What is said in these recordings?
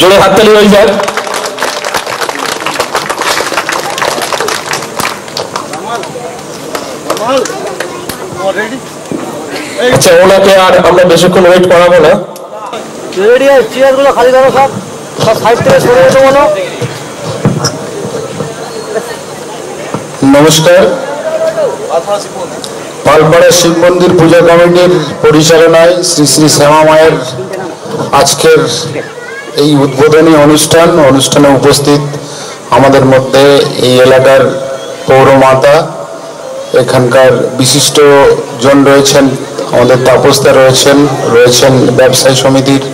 জোরে হাততালি হয়ে যাক। আচ্ছা, ওনাকে আর আমরা বেশিক্ষণ ওয়েট করাবো না। চেয়ারগুলো খালি ধরো, সব সব সাইড থেকে সরে যেতে বলো। নমস্কার। পালপাড়া শিব মন্দির পূজা কমিটির পরিচালনায় শ্রী শ্রী শ্যামা মায়ের আজকের এই উদ্বোধনী অনুষ্ঠানে উপস্থিত আমাদের মধ্যে এই এলাকার পৌরমাতা, এখানকার বিশিষ্ট জন রয়েছেন, আমাদের তাপসদা রয়েছেন ব্যবসায়ী সমিতির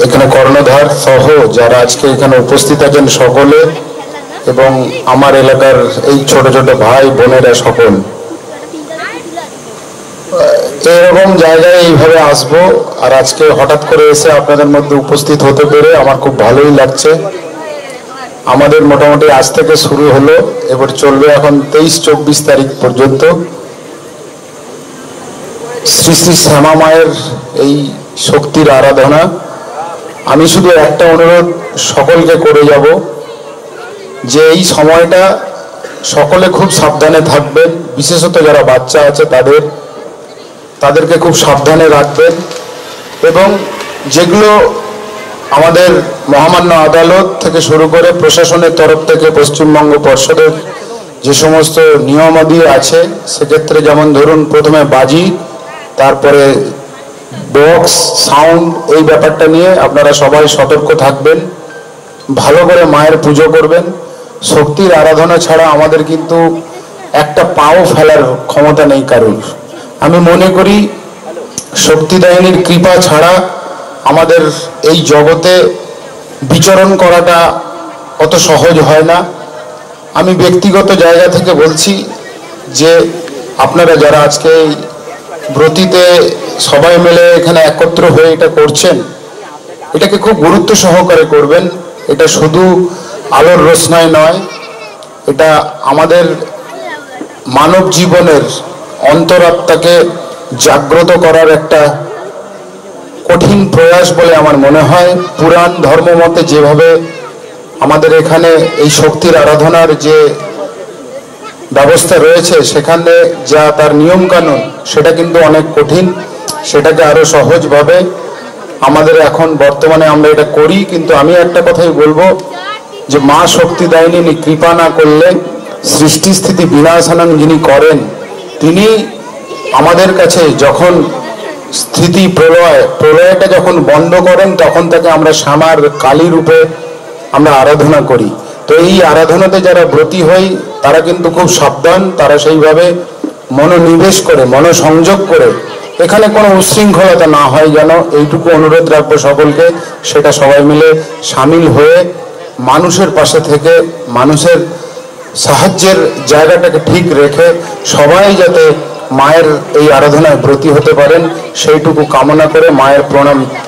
এখানে কর্ণধার সহ যারা আজকে এখানে উপস্থিত আছেন সকলে, এবং আমার এলাকার এই ছোট ছোট ভাই বোনেরা সকল। এরকম জায়গায় এইভাবে আসবো আর আজকে হঠাৎ করে এসে আপনাদের মধ্যে উপস্থিত হতে পেরে আমার খুব ভালোই লাগছে। আমাদের মোটামুটি আজ থেকে শুরু হলো, এবার চলবে এখন 23-24 তারিখ পর্যন্ত শ্রী শ্রী শ্যামা মায়ের এই শক্তির আরাধনা। আমি শুধু একটা অনুরোধ সকলকে করে যাব যে এই সময়টা সকলে খুব সাবধানে থাকবেন, বিশেষত যারা বাচ্চা আছে তাদেরকে খুব সাবধানে রাখবেন, এবং যেগুলো আমাদের মহামান্য আদালত থেকে শুরু করে প্রশাসনের তরফ থেকে পশ্চিমবঙ্গ পর্ষদের যে সমস্ত নিয়মাদি আছে, সেক্ষেত্রে যেমন ধরুন প্রথমে বাজি, তারপরে বক্স সাউন্ড, এই ব্যাপারটা নিয়ে আপনারা সবাই সতর্ক থাকবেন, ভালো করে মায়ের পুজো করবেন। শক্তির আরাধনা ছাড়া আমাদের কিন্তু একটা পাও ফেলার ক্ষমতা নেই কারোর। আমি মনে করি শক্তিদায়িনীর কৃপা ছাড়া আমাদের এই জগতে বিচরণ করাটা অত সহজ হয় না। আমি ব্যক্তিগত জায়গা থেকে বলছি যে আপনারা যারা আজকে এই ব্রতীতে সবাই মিলে এখানে একত্র হয়ে এটা করছেন, এটাকে খুব গুরুত্ব সহকারে করবেন। এটা শুধু আলোর রোশনাই নয়, এটা আমাদের মানব জীবনের অন্তরাত্মাকে জাগ্রত করার একটা কঠিন প্রয়াস বলে আমার মনে হয়। পুরাণ ধর্ম মতে যেভাবে আমাদের এখানে এই শক্তির আরাধনার যে ব্যবস্থা রয়েছে, সেখানে যা তার নিয়ম কানুন, সেটা কিন্তু অনেক কঠিন। সেটাকে আরো সহজভাবে আমাদের এখন বর্তমানে আমরা এটা করি। কিন্তু আমি একটা কথাই বলবো যে মা শক্তিদায়িনী কৃপা না করলে সৃষ্টি স্থিতি বিনাশানং যিনি করেন, তিনি আমাদের কাছে যখন স্থিতি প্রলয়টা যখন বন্ধ করেন, তখন তাকে আমরা শ্যামার কালী রূপে আমরা আরাধনা করি। তো এই আরাধনাতে যারা ব্রতী হই তারা কিন্তু খুব সাবধান, তারা সেইভাবে মনোনিবেশ করে, মনোসংযোগ করে এখানে কোনো উচ্ছৃঙ্খলতা না হয় যেন, এইটুকু অনুরোধ রাখবো সকলকে। সেটা সবাই মিলে সামিল হয়ে মানুষের পাশে থেকে মানুষের সাহায্যের জায়গাটাকে ঠিক রেখে সবাই যাতে মায়ের এই আরাধনায় ব্রতী হতে পারেন, সেইটুকু কামনা করে মায়ের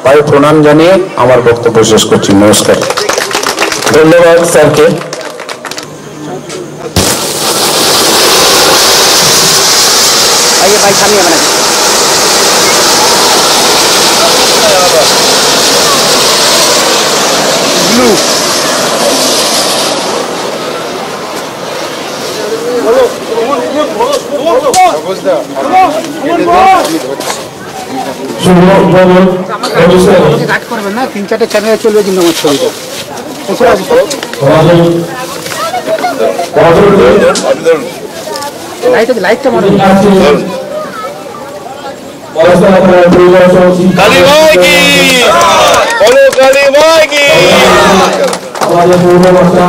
পায়ে প্রণাম জানিয়ে আমার বক্তব্য শেষ করছি। নমস্কার। ধন্যবাদ স্যারকে। করবেন না, 3-4টে চ্যানেলে চলবে কিন্তু আমার ছবিটা। লাইটটা মারুন। কালী মাই কি, বলো কালী মাই কি। আমাদের পূর্ব ভাষা